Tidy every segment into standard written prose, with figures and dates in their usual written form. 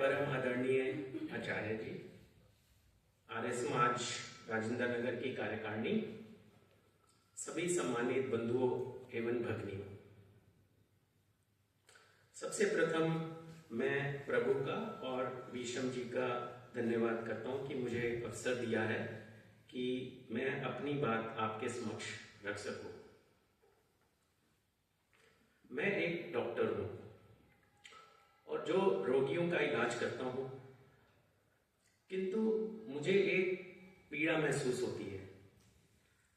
परम आदरणीय आचार्य जी, आर्य समाज राजेंद्र नगर की कार्यकारिणी, सभी सम्मानित बंधुओं एवं भगिनियों, सबसे प्रथम मैं प्रभु का और विषम जी का धन्यवाद करता हूं कि मुझे अवसर दिया है कि मैं अपनी बात आपके समक्ष रख सकूं। मैं एक डॉक्टर हूं और जो रोगियों का इलाज करता हूं, किंतु मुझे एक पीड़ा महसूस होती है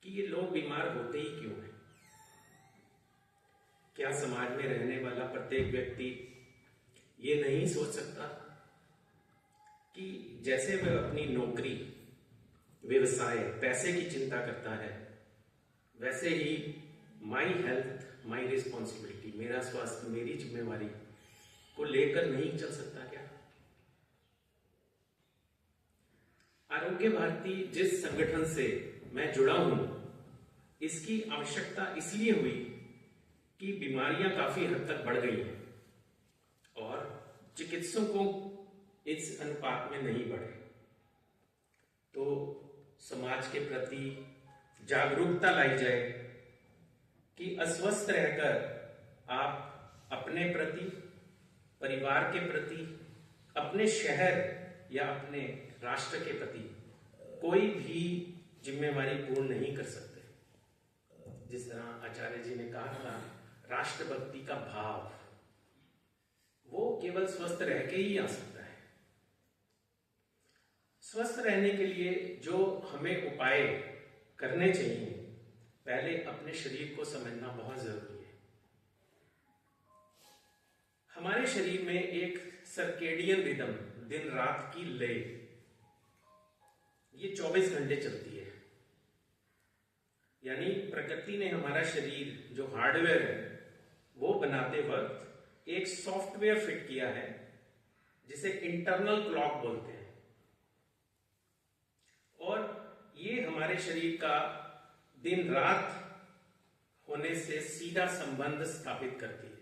कि ये लोग बीमार होते ही क्यों हैं। क्या समाज में रहने वाला प्रत्येक व्यक्ति ये नहीं सोच सकता कि जैसे वह अपनी नौकरी, व्यवसाय, पैसे की चिंता करता है, वैसे ही माई हेल्थ माई रिस्पॉन्सिबिलिटी, मेरा स्वास्थ्य मेरी जिम्मेवारी को लेकर नहीं चल सकता क्या? आरोग्य भारती जिस संगठन से मैं जुड़ा हूं, इसकी आवश्यकता इसलिए हुई कि बीमारियां काफी हद तक बढ़ गई हैं और चिकित्सकों इस अनुपात में नहीं बढ़े। तो समाज के प्रति जागरूकता लाई जाए कि अस्वस्थ रहकर आप अपने प्रति, परिवार के प्रति, अपने शहर या अपने राष्ट्र के प्रति कोई भी जिम्मेवारी पूर्ण नहीं कर सकते। जिस तरह आचार्य जी ने कहा था, राष्ट्रभक्ति का भाव वो केवल स्वस्थ रह के ही आ सकता है। स्वस्थ रहने के लिए जो हमें उपाय करने चाहिए, पहले अपने शरीर को समझना बहुत जरूरी है। हमारे शरीर में एक सर्केडियन रिदम, दिन रात की लय, ये 24 घंटे चलती है। यानी प्रकृति ने हमारा शरीर जो हार्डवेयर है वो बनाते वक्त एक सॉफ्टवेयर फिट किया है जिसे इंटरनल क्लॉक बोलते हैं, और ये हमारे शरीर का दिन रात होने से सीधा संबंध स्थापित करती है।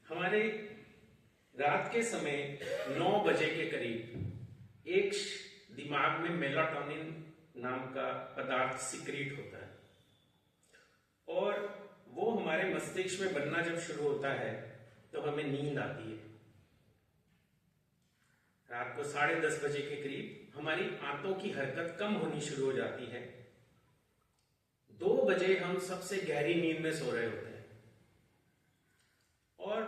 हमारे रात के समय 9 बजे के करीब एक दिमाग में मेलाटोनिन नाम का पदार्थ सिक्रीट होता है, और वो हमारे मस्तिष्क में बनना जब शुरू होता है तो हमें नींद आती है। रात को 10:30 बजे के करीब हमारी आंतों की हरकत कम होनी शुरू हो जाती है। 2 बजे हम सबसे गहरी नींद में सो रहे होते हैं, और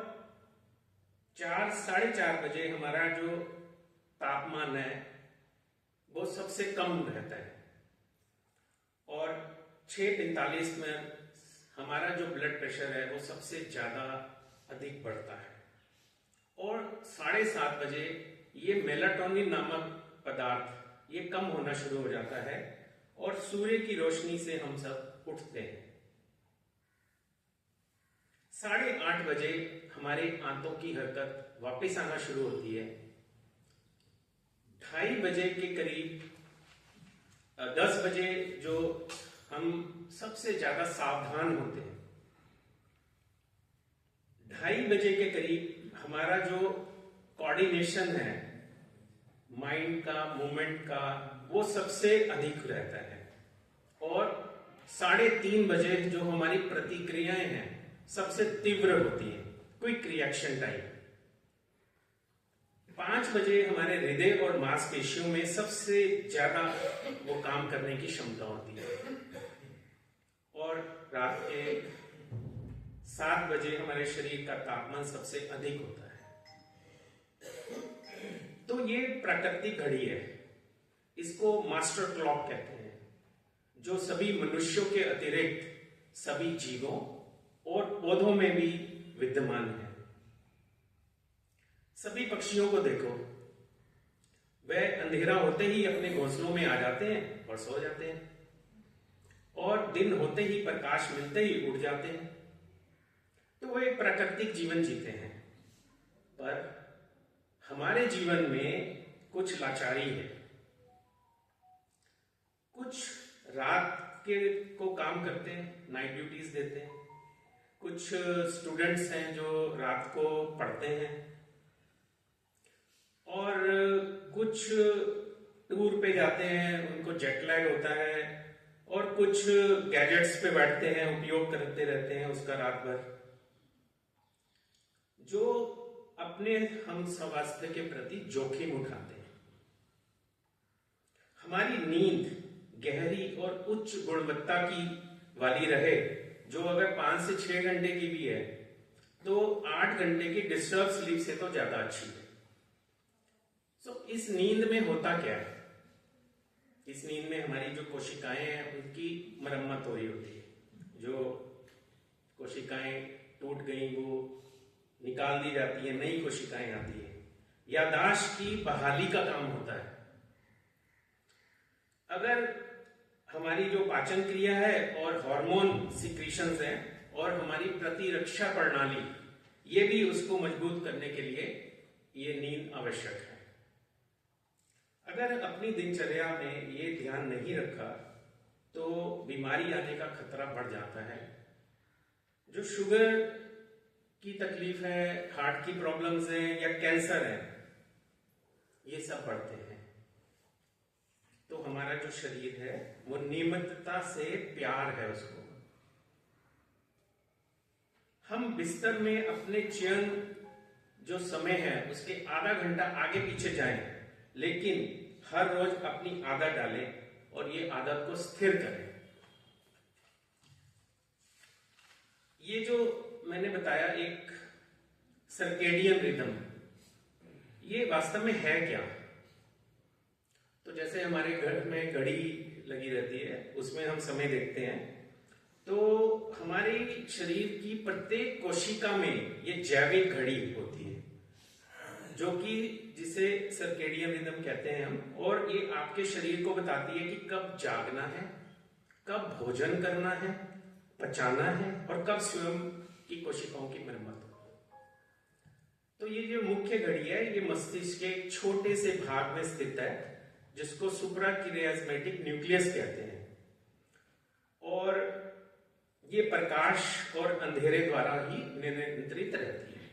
4, 4:30 बजे हमारा जो तापमान है वो सबसे कम रहता है, और 6:45 में हमारा जो ब्लड प्रेशर है वो सबसे ज्यादा अधिक बढ़ता है, और 7:30 बजे ये मेलाटोनिन नामक पदार्थ ये कम होना शुरू हो जाता है, और सूर्य की रोशनी से हम सब उठते हैं। 8:30 बजे हमारे आंतों की हरकत वापस आना शुरू होती है। 2:30 बजे के करीब 10 बजे जो हम सबसे ज्यादा सावधान होते हैं, 2:30 बजे के करीब हमारा जो कोऑर्डिनेशन है माइंड का, मूवमेंट का, वो सबसे अधिक रहता है, और 3:30 बजे जो हमारी प्रतिक्रियाएं हैं सबसे तीव्र होती हैं, क्विक रिएक्शन टाइम। 5 बजे हमारे हृदय और मांसपेशियों में सबसे ज्यादा वो काम करने की क्षमता होती है, और रात के 7 बजे हमारे शरीर का तापमान सबसे अधिक होता है। तो ये प्राकृतिक घड़ी है, इसको मास्टर क्लॉक कहते हैं, जो सभी मनुष्यों के अतिरिक्त सभी जीवों और पौधों में भी विद्यमान है। सभी पक्षियों को देखो, वह अंधेरा होते ही अपने घोंसलों में आ जाते हैं और सो जाते हैं, और दिन होते ही, प्रकाश मिलते ही उड़ जाते हैं। तो वे एक प्राकृतिक जीवन जीते हैं। पर हमारे जीवन में कुछ लाचारी है। कुछ रात के को काम करते हैं, नाइट ड्यूटीज देते हैं। कुछ स्टूडेंट्स हैं जो रात को पढ़ते हैं, कुछ टूर पे जाते हैं, उनको जेट लैग होता है, और कुछ गैजेट्स पे बैठते हैं, उपयोग करते रहते हैं उसका रात भर, जो अपने हम स्वास्थ्य के प्रति जोखिम उठाते हैं। हमारी नींद गहरी और उच्च गुणवत्ता की वाली रहे, जो अगर 5 से 6 घंटे की भी है तो 8 घंटे की डिस्टर्ब स्लीप से तो ज्यादा अच्छी है। इस नींद में होता क्या है? इस नींद में हमारी जो कोशिकाएं हैं उनकी मरम्मत हो रही होती है। जो कोशिकाएं टूट गई वो निकाल दी जाती है, नई कोशिकाएं आती है। याददाश्त की बहाली का काम होता है। अगर हमारी जो पाचन क्रिया है और हार्मोन सिक्रीशंस हैं और हमारी प्रतिरक्षा प्रणाली, ये भी उसको मजबूत करने के लिए ये नींद आवश्यक है। अगर अपनी दिनचर्या में ये ध्यान नहीं रखा तो बीमारी आने का खतरा बढ़ जाता है। जो शुगर की तकलीफ है, हार्ट की प्रॉब्लम्स हैं या कैंसर है, ये सब बढ़ते हैं। तो हमारा जो शरीर है वो नियमितता से प्यार है उसको। हम बिस्तर में अपने चयन जो समय है उसके आधा घंटा आगे पीछे जाएं, लेकिन हर रोज अपनी आदत डालें और ये आदत को स्थिर करें। ये जो मैंने बताया एक सर्केडियन रिदम, ये वास्तव में है क्या? तो जैसे हमारे घर में घड़ी लगी रहती है, उसमें हम समय देखते हैं, तो हमारे शरीर की प्रत्येक कोशिका में ये जैविक घड़ी होती है, जो कि जिसे सर्केडियन रिदम कहते हैं हम, और ये आपके शरीर को बताती है कि कब जागना है, कब भोजन करना है, पचाना है, और कब स्वयं की कोशिकाओं की मरम्मत हो। तो ये जो मुख्य घड़ी है ये मस्तिष्क के एक छोटे से भाग में स्थित है, जिसको सुप्राकियास्मेटिक न्यूक्लियस कहते हैं, और ये प्रकाश और अंधेरे द्वारा ही नियंत्रित रहती है।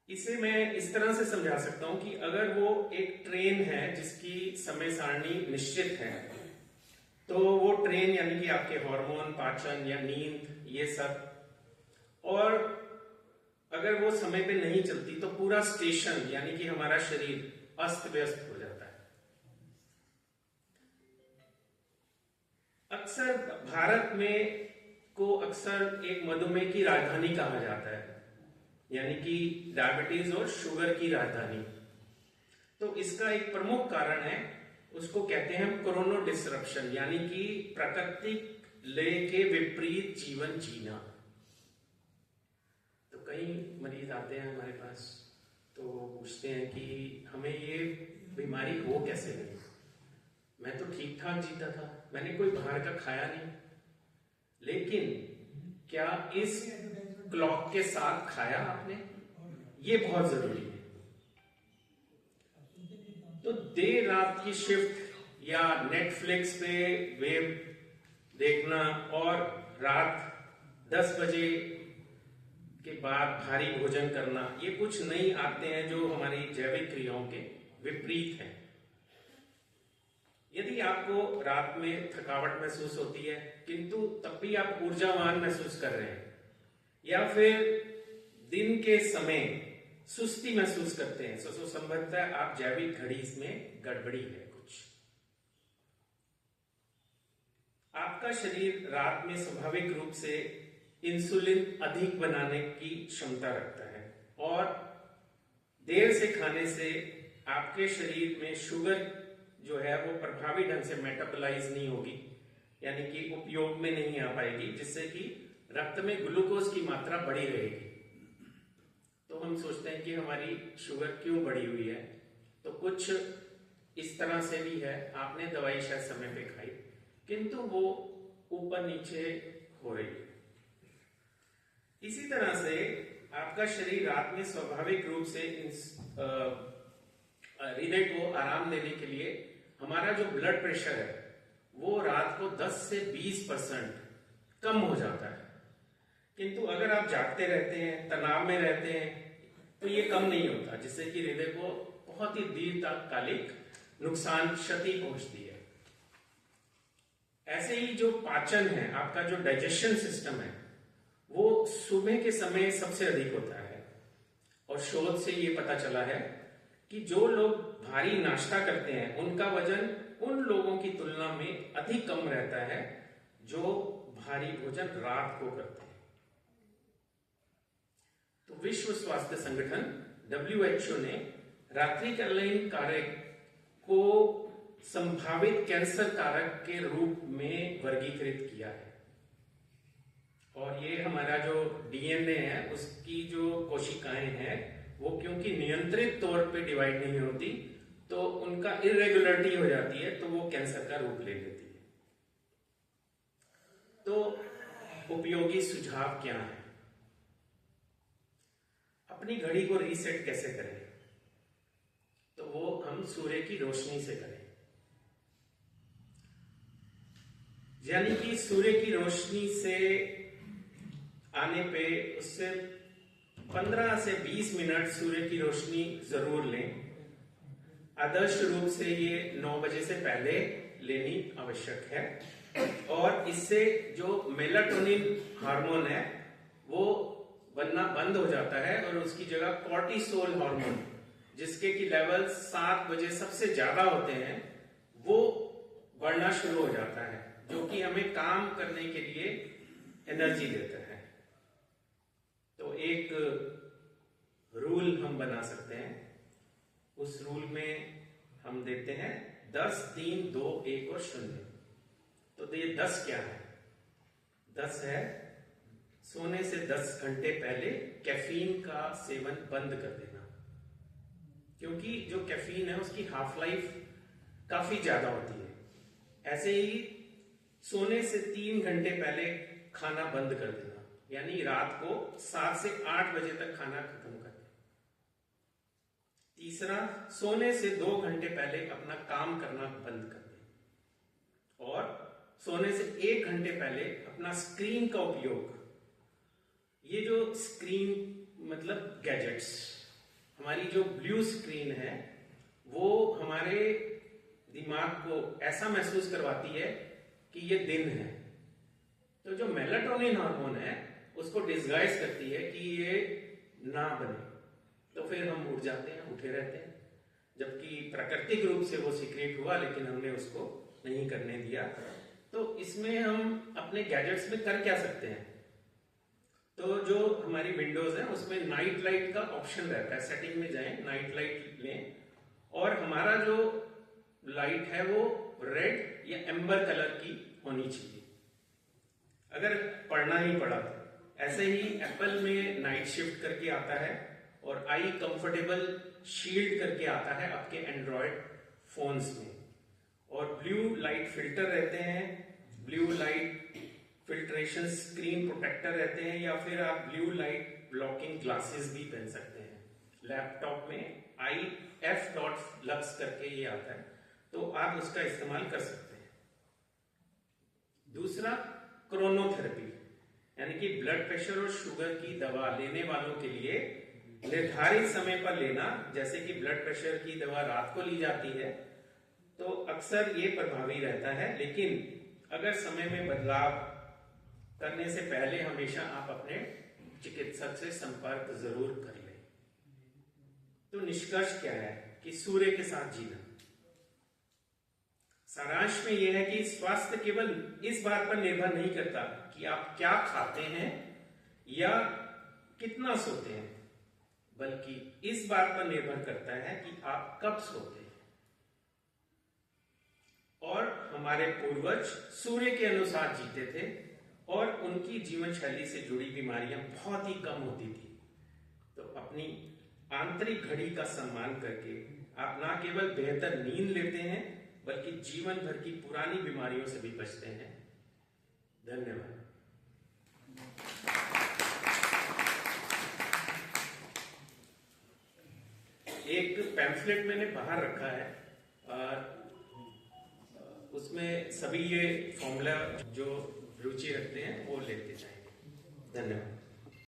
इसे मैं इस तरह से समझा सकता हूं कि अगर वो एक ट्रेन है जिसकी समय सारणी निश्चित है, तो वो ट्रेन यानी कि आपके हार्मोन, पाचन या नींद, ये सब, और अगर वो समय पे नहीं चलती तो पूरा स्टेशन यानी कि हमारा शरीर अस्त व्यस्त हो जाता है। अक्सर भारत में को अक्सर एक मधुमेह की राजधानी कहा जाता है, यानी कि डायबिटीज और शुगर की राजधानी। तो इसका एक प्रमुख कारण है, उसको कहते हैं हम क्रोनो डिसरप्शन, यानी कि प्राकृतिक लय के विपरीत जीवन जीना। तो कई मरीज आते हैं हमारे पास, तो पूछते हैं कि हमें ये बीमारी हो कैसे गई? मैं तो ठीक ठाक जीता था, मैंने कोई बाहर का खाया नहीं, लेकिन क्या इस क्लॉक के साथ खाया आपने? ये बहुत जरूरी है। तो देर रात की शिफ्ट या नेटफ्लिक्स पे वेब देखना और रात 10 बजे के बाद भारी भोजन करना, ये कुछ नई आदतें हैं जो हमारी जैविक क्रियाओं के विपरीत हैं। यदि आपको रात में थकावट महसूस होती है किंतु तब भी आप ऊर्जावान महसूस कर रहे हैं, या फिर दिन के समय सुस्ती महसूस करते हैं, तो संभवतः आप जैविक घड़ी में गड़बड़ी है कुछ। आपका शरीर रात में स्वाभाविक रूप से इंसुलिन अधिक बनाने की क्षमता रखता है, और देर से खाने से आपके शरीर में शुगर जो है वो प्रभावी ढंग से मेटाबोलाइज नहीं होगी, यानी कि उपयोग में नहीं आ पाएगी, जिससे कि रक्त में ग्लूकोज की मात्रा बढ़ी रहेगी। तो हम सोचते हैं कि हमारी शुगर क्यों बढ़ी हुई है, तो कुछ इस तरह से भी है, आपने दवाई शायद समय पे खाई किंतु वो ऊपर नीचे हो रही है। इसी तरह से आपका शरीर रात में स्वाभाविक रूप से हृदय को आराम देने के लिए हमारा जो ब्लड प्रेशर है वो रात को 10 से 20% कम हो जाता है, किंतु अगर आप जागते रहते हैं, तनाव में रहते हैं, तो ये कम नहीं होता, जिससे कि हृदय को बहुत ही दीर्घकालिक नुकसान, क्षति पहुंचती है। ऐसे ही जो पाचन है, आपका जो डाइजेशन सिस्टम है, वो सुबह के समय सबसे अधिक होता है। और शोध से ये पता चला है कि जो लोग भारी नाश्ता करते हैं उनका वजन उन लोगों की तुलना में अधिक कम रहता है जो भारी भोजन रात को करते हैं। तो विश्व स्वास्थ्य संगठन WHO ने रात्रिकालीन कार्य को संभावित कैंसर कारक के रूप में वर्गीकृत किया है। और ये हमारा जो DNA है उसकी जो कोशिकाएं हैं वो क्योंकि नियंत्रित तौर पे डिवाइड नहीं होती तो उनका इरेगुलरिटी हो जाती है, तो वो कैंसर का रूप ले लेती है। तो उपयोगी सुझाव क्या है? अपनी घड़ी को रीसेट कैसे करें? तो वो हम सूर्य की रोशनी से करें। यानी कि सूर्य की रोशनी से आने पे उससे 15 से 20 मिनट सूर्य की रोशनी जरूर लें। आदर्श रूप से ये 9 बजे से पहले लेनी आवश्यक है। और इससे जो मेलाटोनिन हार्मोन है वो बनना बंद हो जाता है और उसकी जगह कॉर्टिसोल हार्मोन, जिसके की लेवल 7 बजे सबसे ज्यादा होते हैं, वो बढ़ना शुरू हो जाता है, जो कि हमें काम करने के लिए एनर्जी देता है। तो एक रूल हम बना सकते हैं। उस रूल में हम देते हैं 10, 3, 2, 1 और 0। तो ये 10 क्या है? 10 है सोने से 10 घंटे पहले कैफीन का सेवन बंद कर देना, क्योंकि जो कैफीन है उसकी हाफ लाइफ काफी ज्यादा होती है। ऐसे ही सोने से 3 घंटे पहले खाना बंद कर देना, यानी रात को 7 से 8 बजे तक खाना खत्म कर दें। तीसरा, सोने से 2 घंटे पहले अपना काम करना बंद कर दें। और सोने से 1 घंटे पहले अपना स्क्रीन का उपयोग, ये जो स्क्रीन मतलब गैजेट्स, हमारी जो ब्लू स्क्रीन है वो हमारे दिमाग को ऐसा महसूस करवाती है कि ये दिन है। तो जो मेलाटोनिन हार्मोन है उसको डिस्गाइज करती है कि ये ना बने, तो फिर हम उठ जाते हैं, उठे रहते हैं, जबकि प्राकृतिक रूप से वो सीक्रेट हुआ लेकिन हमने उसको नहीं करने दिया। तो इसमें हम अपने गैजेट्स में कर क्या सकते हैं? तो जो हमारी विंडोज है उसमें नाइट लाइट का ऑप्शन रहता है। सेटिंग में जाएं, नाइट लाइट लें और हमारा जो लाइट है वो रेड या एम्बर कलर की होनी चाहिए, अगर पढ़ना ही पड़ा तो। ऐसे ही एप्पल में नाइट शिफ्ट करके आता है और आई कंफर्टेबल शील्ड करके आता है आपके एंड्रॉयड फोन्स में। और ब्लू लाइट फिल्टर रहते हैं, blue light filtration screen protector रहते हैं, या फिर आप ब्लू लाइट ब्लॉकिंग ग्लासेस भी पहन सकते हैं। लैपटॉप में IF.lux करके ये आता है, तो आप उसका इस्तेमाल कर सकते हैं। दूसरा, क्रोनोथेरेपी, यानी कि ब्लड प्रेशर और शुगर की दवा लेने वालों के लिए निर्धारित समय पर लेना। जैसे कि ब्लड प्रेशर की दवा रात को ली जाती है तो अक्सर ये प्रभावी रहता है, लेकिन अगर समय में बदलाव करने से पहले हमेशा आप अपने चिकित्सक से संपर्क जरूर कर लें। तो निष्कर्ष क्या है कि सूर्य के साथ जीना। सारांश में यह है कि स्वास्थ्य केवल इस बात पर निर्भर नहीं करता कि आप क्या खाते हैं या कितना सोते हैं, बल्कि इस बात पर निर्भर करता है कि आप कब सोते हैं। और हमारे पूर्वज सूर्य के अनुसार जीते थे और उनकी जीवन शैली से जुड़ी बीमारियां बहुत ही कम होती थी। तो अपनी आंतरिक घड़ी का सम्मान करके आप ना केवल बेहतर नींद लेते हैं बल्कि जीवन भर की पुरानी बीमारियों से भी बचते हैं। धन्यवाद। एक पैम्फलेट मैंने बाहर रखा है और उसमें सभी ये फॉर्मूला जो रुचि रखते हैं वो लेते जाएंगे। धन्यवाद।